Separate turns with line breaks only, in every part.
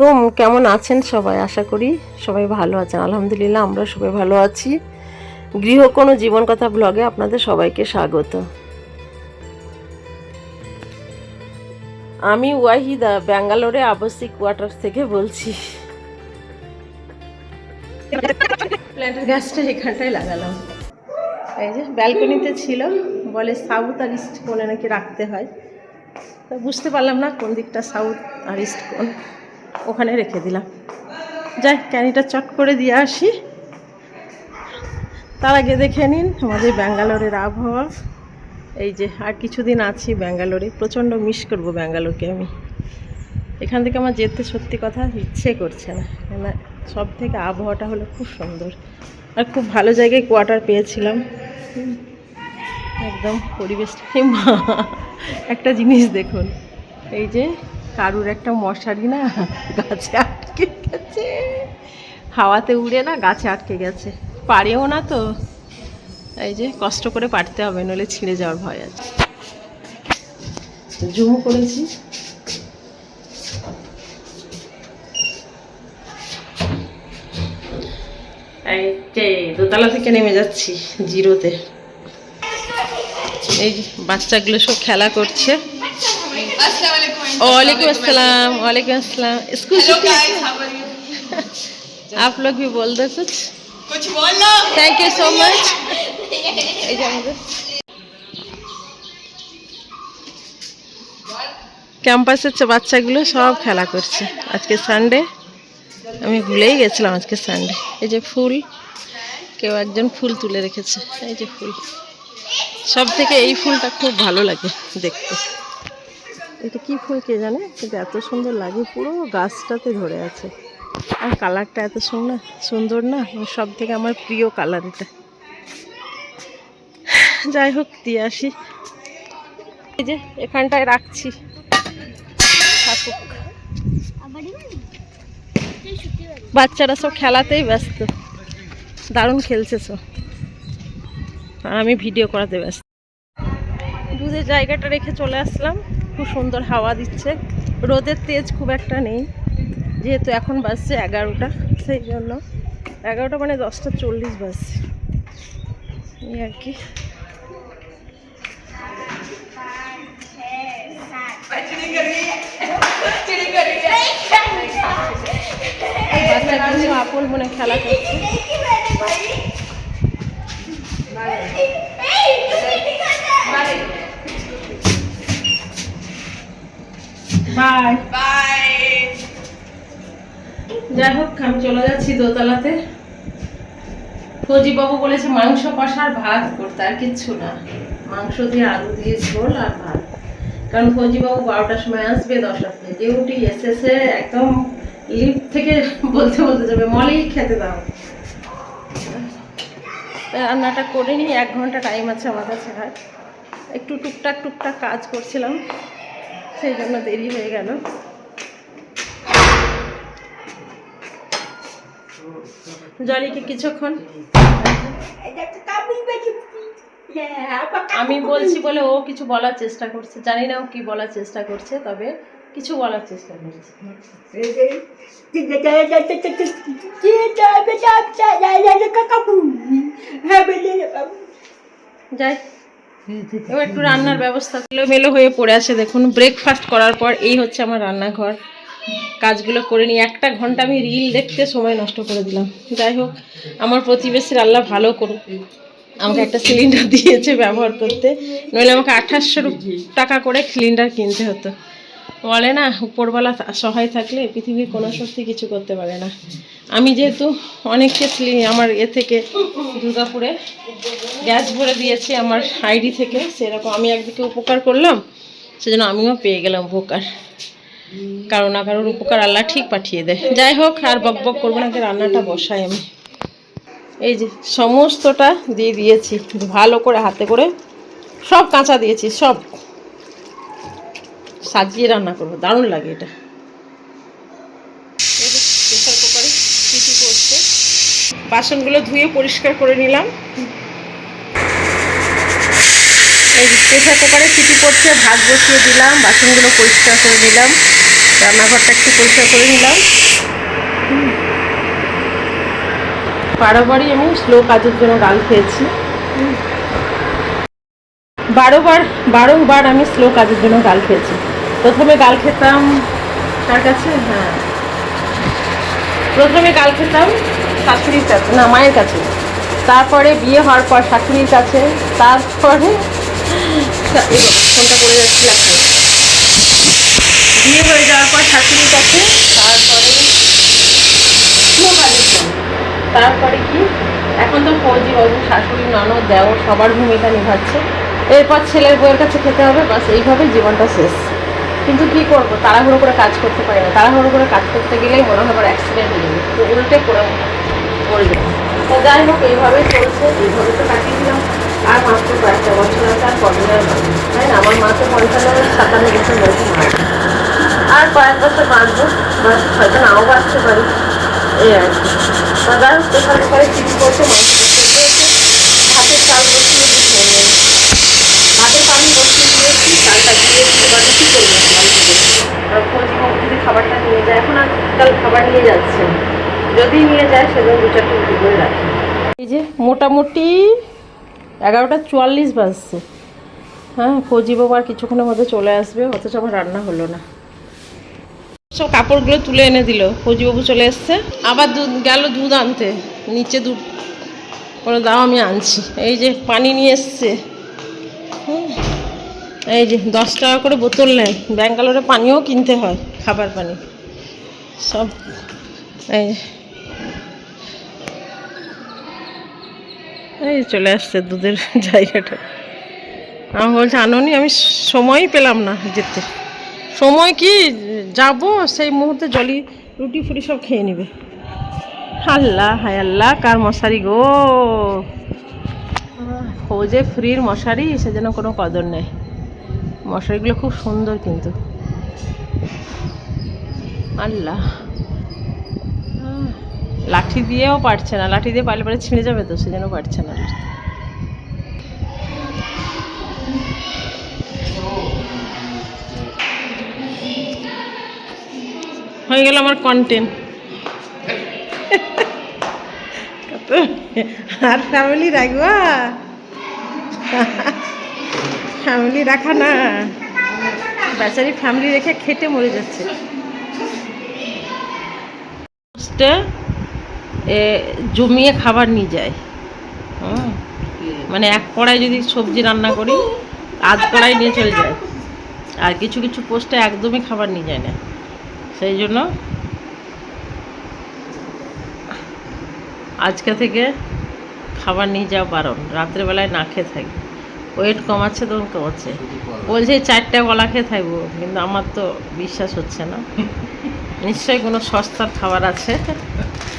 আলাইকুম, কেমন আছেন সবাই? আশা করি সবাই ভালো আছেন। আলহামদুলিল্লাহ আমরা সবাই ভালো আছি। গৃহ কোনো জীবন কথা ব্লগে আপনাদের সবাইকে স্বাগত। আমি ওয়াহিদা ব্যাঙ্গালোরে আবাসিক কোয়ার্টার থেকে বলছি। প্ল্যান্টের গাছটা এখানটায় লাগালাম। এই যে ব্যালকনিতে ছিল, বলে সাউথ আর ইস্ট কোণে নাকি রাখতে হয়, তো বুঝতে পারলাম না কোন দিকটা সাউথ আর ইস্ট কোণ, ওখানে রেখে দিলাম। যাই ক্যানিটা চট করে দিয়ে আসি। তার আগে দেখে নিন আমাদের ব্যাঙ্গালোরের আবহাওয়া। এই যে আর কিছুদিন আছি ব্যাঙ্গালোরে, প্রচণ্ড মিস করব ব্যাঙ্গালোরকে আমি। এখান থেকে আমার যেতে সত্যি কথা ইচ্ছে করছে না, কেন সব থেকে আবহাওয়াটা হলো খুব সুন্দর আর খুব ভালো জায়গায় কোয়ার্টার পেয়েছিলাম। একদম পরিবেশটা একটা জিনিস দেখুন, এই যে কারুর একটা মশারি না গাছে আটকে গেছে, হাওয়াতে উড়ে না গাছে আটকে গেছে, পারেও না তো, এই যে কষ্ট করে পারতে হবে, নইলে ছিঁড়ে যাওয়ার ভয় আছে। জুম করেছি। এই যে দোতলা থেকে নেমে যাচ্ছি জিরোতে। এই যে বাচ্চাগুলো সব খেলা করছে। वालेकुम अस्सलाम। वालेकुम अस्सलाम। स्कूल छुट्टी है? आप लोग भी बोल दो कुछ बोलो। Thank you so much. ক্যাম্পাসের বাচ্চাগুলো সব খেলা করছে। আজকে সানডে, আমি ভুলেই গেছিলাম আজকে সানডে। এই যে ফুল, কেউ একজন ফুল তুলে রেখেছে, এই যে ফুল। সব থেকে এই ফুলটা খুব ভালো লাগে দেখতে। এটা কি ফুল কে জানে, কিন্তু এত সুন্দর লাগে, পুরো গাছটাতে ধরে আছে। আর কালারটা এত সুন্দর না, সব থেকে আমার প্রিয় কালার এটা। যাই হোক দিয়ে আসি। এই যে এখানটায় রাখছি, থাকুক। বাচ্চারা সব খেলাতেই ব্যস্ত, দারুণ খেলছে সব, আর আমি ভিডিও করাতে ব্যস্ত। দুধের জায়গাটা রেখে চলে আসলাম। খুব সুন্দর হাওয়া দিচ্ছে, রোদের তেজ খুব একটা নেই, যেহেতু এখন বাজছে 11টা, সেই জন্য 11টা মানে 10:40 বাজছে, এই আর কি। বাচ্চাগুলো আপন মনে খেলা করছে। Bye bye. যাই হোক আমি চলে যাচ্ছি দোতলাতে। ফৌজি বাবু বলেছে মাংস কষার ভাত করতে, আর কিচ্ছু না, মাংস দিয়ে আলু দিয়ে ঝোল আর ভাত। কারণ ফৌজি বাবু 12টার সময় আসবে, 10টাতে ডিউটি, এসেছে একদম লিফট থেকে বলতে বলতে যাবে মলি খেতে দাও। রান্নাটা করে নিই, 1 ঘন্টা টাইম আছে আমার কাছে। আর একটু টুকটাক কাজ করছিলাম, সেই জন্য দেরি হয়ে গেল। জলিকে কিছুক্ষণ আমি বলছি বলে ও কিছু বলার চেষ্টা করছে, জানি না ও কি বলার চেষ্টা করছে, তবে কিছু বলার চেষ্টা করছে। যাই এবার একটু রান্নার ব্যবস্থা মেলো হয়ে পড়ে আছে। দেখুন ব্রেকফাস্ট করার পর এই হচ্ছে আমার রান্নাঘর, কাজগুলো করে নিয়ে 1টা ঘন্টা আমি রিল দেখতে সময় নষ্ট করে দিলাম। যাই হোক আমার প্রতিবেশীর আল্লাহ ভালো করুক, আমাকে একটা সিলিন্ডার দিয়েছে ব্যবহার করতে, নইলে আমাকে 2800 টাকা করে সিলিন্ডার কিনতে হতো। বলে না উপরওয়ালা সহায় থাকলে পৃথিবীর কোনো শক্তি কিছু করতে পারে না। আমি যেহেতু অনেককে আমার থেকে দুর্গাপুরে গ্যাস ভরে দিয়েছি আমার আইডি থেকে, সেরকম আমি একদিকে উপকার করলাম, সেজন্য আমিও পেয়ে গেলাম উপকার। কারো না কারোর উপকার আল্লাহ ঠিক পাঠিয়ে দেয়। যাই হোক আর বকবক করবো না, রান্নাটা বসাই আমি। এই যে সমস্তটা দিয়ে দিয়েছি, ভালো করে হাতে করে সব কাঁচা দিয়েছি, সব সাজিয়ে রান্না করবো, দারুণ লাগে এটা। প্রেসার কুকারে সিটি করছে, বাসনগুলো ধুয়ে পরিষ্কার করে নিলাম। এই প্রেসার কুকারে সিটি করছে, ভাত বসিয়ে দিলাম, বাসনগুলো পরিষ্কার করে নিলাম। রান্নাঘরটা একটু পরিষ্কার করে নিলাম। বারোবারই আমি স্লো কাজের জন্য গাল খেয়েছি। 12বার আমি স্লো কাজের জন্য গাল খেয়েছি। প্রথমে গাল খেতাম কার কাছে? হ্যাঁ, প্রথমে গাল খেতাম শাশুড়ির কাছে, না মায়ের কাছে। তারপরে বিয়ে হওয়ার পর শাশুড়ির কাছে। তারপরে ফোনটা করে যাচ্ছি এখন। বিয়ে হয়ে যাওয়ার পর শাশুড়ির কাছে, তারপরে তারপরে কি এখন তো ফৌজি বাবু, শাশুড়ি, ননদ, দেওর সবার ভূমিকা নিভাচ্ছে। এরপর ছেলের বউয়ের কাছে খেতে হবে, বাস এইভাবে জীবনটা শেষ। কিন্তু কি করবো, তাড়াহুড়ো করে কাজ করতে পারি না। তাড়াহুড়ো করে কাজ করতে গেলেই মনে হয় অ্যাক্সিডেন্ট হয়ে যাবে, তো উল্টে পড়বে। তো যাই হোক, এইভাবেই চলছে, এইভাবে তো কাটিয়ে দিলাম। আর মাত্র কয়েকটা বছর আছে, আর কদিনের মানুষ, তাই না? আমার মা তো 55-57 বছর বয়সে মারা, আর কয়েক বছর বাঁচবো, বাস হয়তো নাও বাঁচতে পারি, এই আর কি। তো যাই হোক, সেখানে পরে চিঠি করছে, ভাতের চাল বসিয়ে ভাতের পানি বসিয়ে দিয়েছি, চালটা দিয়েছি। এবার কী করবো, যদি খাবারটা নিয়ে যায়, এখন আজকাল খাবার নিয়ে যাচ্ছে, যদি নিয়ে যায় সেদিন 2-4টা রুটি করে রাখি। এই যে মোটামুটি 11টা 44 বাজছে। হ্যাঁ, ফৌজি বাবু আর কিছুক্ষণের মধ্যে চলে আসবে, অথচ আমার রান্না হলো না। সব কাপড়গুলো তুলে এনে দিল, ফৌজি বাবু চলে এসছে। আবার গেল দুধ আনতে, নিচে দুধ করে দাও, আমি আনছি। এই যে পানি নিয়ে এসছে, এই যে 10 টাকা করে বোতল নেয়। ব্যাঙ্গালোরে পানিও কিনতে হয়, খাবার পানি সব। এই চলে আসছে দুধের জায়গাটা। আমি বলছি আনোনি, আমি সময়ই পেলাম না যেতে। সময় কি যাব, সেই মুহূর্তে জলি রুটি ফুটি সব খেয়ে নেবে। আল্লাহ হায় আল্লাহ, কার মশারি গো! ও যে ফ্রির মশারি, সেজন্য কোনো কদর নেই। মশারিগুলো খুব সুন্দর কিন্তু, আল্লাহ। লাঠি দিয়েও পারছে না, লাঠি দিয়ে পারলে ছিঁড়ে যাবে, তো সেজন্য পারছে না। হয়ে গেল আমার কন্টেন্ট। আর ফ্যামিলি রাখবা, ফ্যামিলি রাখা না, বেচারি ফ্যামিলি রেখে খেটে মরে যাচ্ছে। জমিয়ে খাবার নিয়ে যায়, মানে এক কড়াই যদি সবজি রান্না করি, আধ কড়াই নিয়ে চলে যায়। আর কিছু কিছু পোস্টে একদমই খাবার নিয়ে যায় না, সেই জন্য আজকে থেকে খাবার নিয়ে যাওয়া বারণ। রাত্রেবেলায় না খেয়ে থাকবে, ওয়েট কমাচ্ছে, তখন কমাচ্ছে। বলছে 4টা কলা খেয়ে থাকবো, কিন্তু আমার তো বিশ্বাস হচ্ছে না। নিশ্চয়ই কোনো সস্তার খাবার আছে,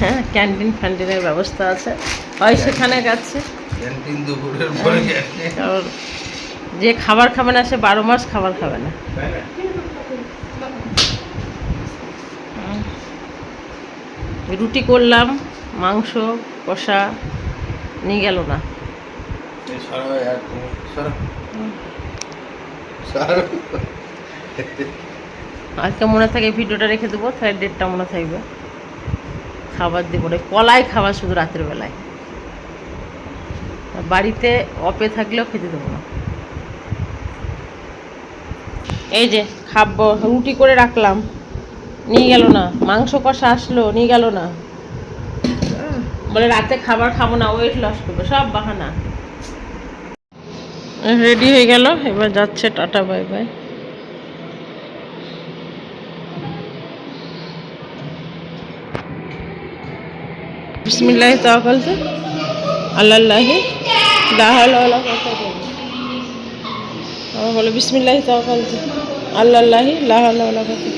হ্যাঁ, ক্যান্টিন ফ্যান্টিনের ব্যবস্থা আছে, হয় সেখানে গেছে। কারণ যে খাবার খাবে না, সে 12 মাস খাবার খাবে না। রুটি করলাম, মাংস কষা নিয়ে গেল না। আজকে মনে থাকে ভিডিওটা রেখে দেবো, তাহলে ডেটটা মনে থাকবে। খাবার দেবো না, কলাই খাবার শুধু রাতের বেলায়, বাড়িতে অপে থাকলেও খেতে দেবো না। এই যে খাবো, রুটি করে রাখলাম, নিয়ে গেল না। মাংস কষা আসলো, নিয়ে গেল না। বলে রাতে খাবার খাবো না, ওয়েট লস করবে, সব বাহানা। রেডি হয়ে গেল, এবার যাচ্ছে, টাটা বাই বাই। বিসমিল্লাহি তাওয়াক্কালতু আলাল্লাহি লা হাওলা ওয়ালা কুওয়াতা ইল্লা বিল্লাহ। আমরা বলে বিসমিল্লাহি তাওয়াক্কালতু আলাল্লাহি লা হাওলা ওয়ালা কুওয়াতা।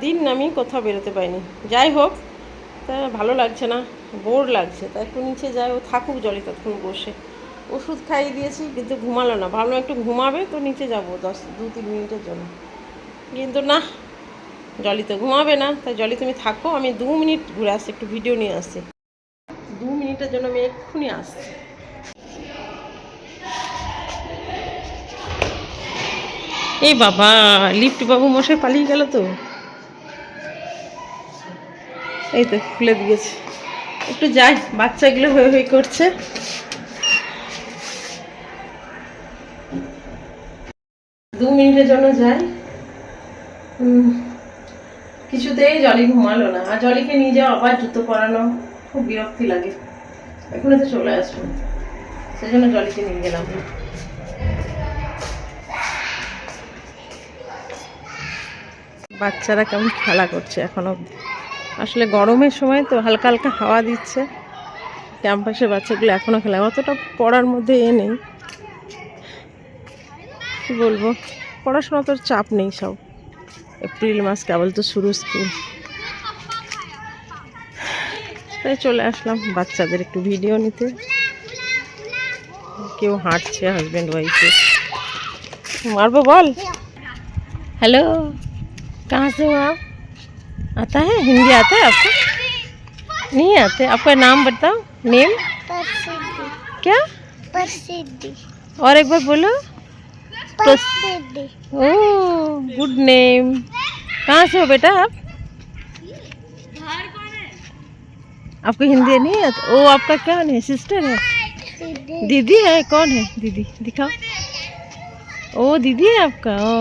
দিন আমি কোথাও বেরোতে পারিনি। যাই হোক, তা ভালো লাগছে না, বোর লাগছে, তা একটু নিচে যাই, ও থাকুক জলে ততক্ষণ বসে। ওষুধ খাইয়ে দিয়েছি কিন্তু ঘুমালো না, ভাবলাম একটু ঘুমাবে তো নিচে যাবো 2-3 মিনিটের জন্য, কিন্তু না, জলি তো ঘুমাবে না। তাই জলি তুমি থাকো, আমি 2 মিনিট ঘুরে আসছি, একটু ভিডিও নিয়ে আসছি, 2 মিনিটের জন্য আমি এক্ষুনি আসছি। এই বাবা, লিফট বাবু মশাই পালিয়ে গেল তো, এই তো খুলে দিয়েছে। একটু যাই, বাচ্চাগুলো হয়ে হয়ে করছে। দু মিনিটের জন্য যাই। কিছুতেই জলি ঘুমালো না, আর জলিকে নিয়ে যাওয়া আবার জুতো পরানো, খুব বিরক্তি লাগে। এখনো তো চলে আসবো, সেই জন্য জলিকে নিয়ে গেলাম। বাচ্চারা কেমন খেলা করছে এখন অবধি। আসলে গরমের সময় তো হালকা হালকা হাওয়া দিচ্ছে, ক্যাম্পাসের বাচ্চাগুলো এখনও খেলা, অতটা পড়ার মধ্যে নেই, কী বলবো, পড়াশোনা তোর চাপ নেই, সব এপ্রিল মাস কেবল তো শুরু স্কুল, তাই চলে আসলাম বাচ্চাদের একটু ভিডিও নিতে। কেউ হাঁটছে, হাজব্যান্ড ওয়াইফে। मारबो बोल। हेलो, कहाँ से हो आप? आता है हिंदी, आता है आपको? नहीं आते? आपका नाम बताओ। नेम? प्रसिद्धि। क्या? प्रसिद्धि। और एक बार बोलो। प्रसिद्धि। ओह, गुड नेम। कहाँ से हो बेटा आप? आपको हिंदी नहीं आता? ओ, आपका क्या है? सिस्टर है? दीदी है? कौन है दीदी? दिखाओ। ओ, दीदी है आपका? ओ,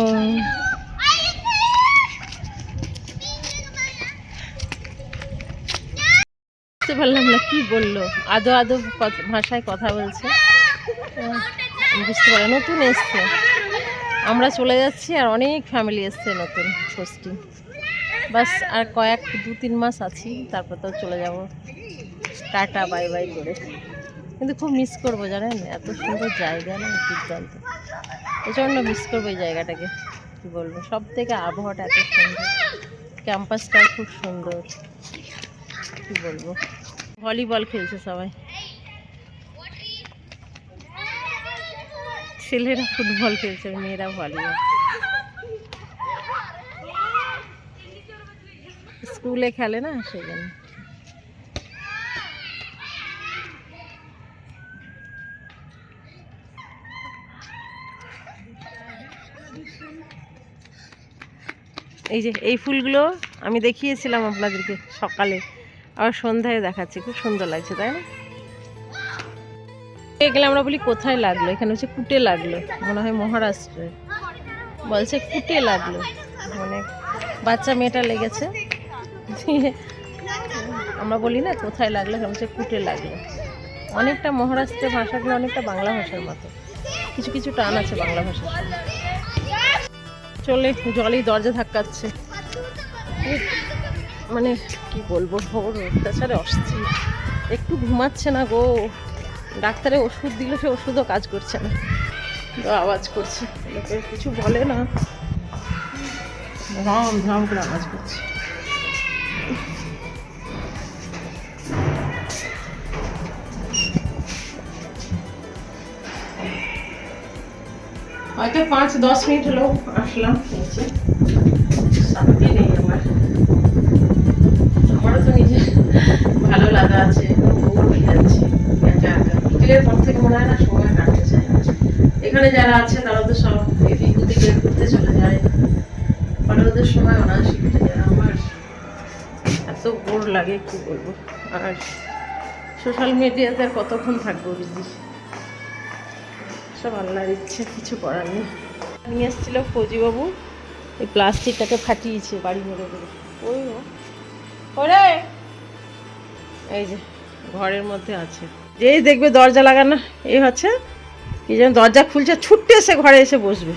বললাম না কি বললো, আদো আদো ভাষায় কথা বলছে, বুঝতে পারে। নতুন এসছে, আমরা চলে যাচ্ছি, আর অনেক ফ্যামিলি এসছে নতুন পোস্টিং। বাস আর 2-3 মাস আছি, তারপর তো চলে যাব, টাটা বাই বাই করে। কিন্তু খুব মিস করবো জানেন, এত সুন্দর জায়গা না, দুর্দান্ত। এই জন্য মিস করবো এই জায়গাটাকে, কী বলবো, সব থেকে আবহাওয়াটা এত সুন্দর, ক্যাম্পাসটাও খুব সুন্দর, কী বলবো। ভলিবল খেলছে সবাই, ছেলেরা ফুটবল খেলছে, মেয়েরা ভলিবল। স্কুলে খেলে না, সেই জন্য। এই যে এই ফুলগুলো আমি দেখিয়েছিলাম আপনাদেরকে সকালে, আবার সন্ধ্যায় দেখাচ্ছি, খুব সুন্দর লাগছে, তাই না? গেলে আমরা বলি কোথায় লাগলো, এখানে হচ্ছে কুটে লাগলো, মনে হয় মহারাষ্ট্রে। বলছে কুটে লাগলো, মানে বাচ্চা মেয়েটা লেগেছে, আমরা বলি না কোথায় লাগলো, হচ্ছে কুটে লাগলো। অনেকটা মহারাষ্ট্রের ভাষাগুলো অনেকটা বাংলা ভাষার মতো, কিছু কিছু টান আছে বাংলা ভাষার। চলে জলই দরজা ধাক্কাচ্ছে, মানে কি বলবো, খবর অত্যাচারে অস্থির। একটু ঘুমাচ্ছে না গো, ডাক্তারে ওষুধ দিল, সে ওষুধও কাজ করছে না, আওয়াজ করছে, লোকে কিছু বলে না, ধাম ধাম করে আওয়াজ করছে। হয়তো 5-10 মিনিট হলো আসলাম নিচে, শান্তি নেই আমার, আমারও তো নিজে ভালো লাগা আছে, বোর হয়ে যাচ্ছে একা একা। বিকেলের পর থেকে মনে হয় না সময় কাটতে চায় না। এখানে যারা আছে তারা তো সব এদিক ওদিক বের করতে চলে যায়, ফলে ওদের সময় অনায়াসে কেটে যায়। আমার এত বোর লাগে কি বলবো। আর সোশ্যাল মিডিয়াতে আর কতক্ষণ থাকবো বিজি, সব আল্লাহর ইচ্ছে, কিছু করার নেই। নিয়ে এসেছিল ফৌজিবাবু, এই প্লাস্টিকটাকে ফাটিয়েছে বাড়ি মেরে করে। ওই ওরে, এই যে ঘরের মধ্যে আছে, যেই দেখবে দরজা লাগানো এই হচ্ছে কি যেন, দরজা খুলছে ছুটতে এসে ঘরে এসে বসবে।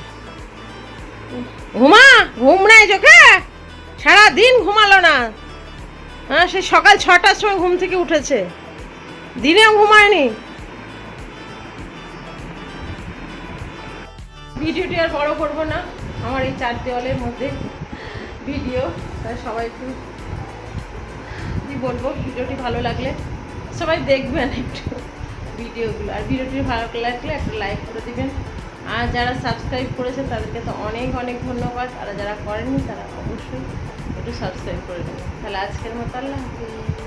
ঘুমা, ঘুম নাই চোখে, সারাদিন ঘুমালো না। হ্যাঁ, সে সকাল 6টার সময় ঘুম থেকে উঠেছে, দিনেও ঘুমায়নি। ভিডিওটি আর বড় করবো না, আমার এই 4 দেওয়ালের মধ্যে ভিডিও, তাই সবাই একটু কী বলবো, ভিডিওটি ভালো লাগলে সবাই দেখবেন একটু ভিডিওগুলো, আর ভিডিওটি ভালো লাগলে একটা লাইক করে দিবেন। আর যারা সাবস্ক্রাইব করেছেন তাদেরকে তো অনেক অনেক ধন্যবাদ, আর যারা করেননি তারা অবশ্যই একটু সাবস্ক্রাইব করে দেবেন। তাহলে আজকের মতো আল্লাহ হাফিজ।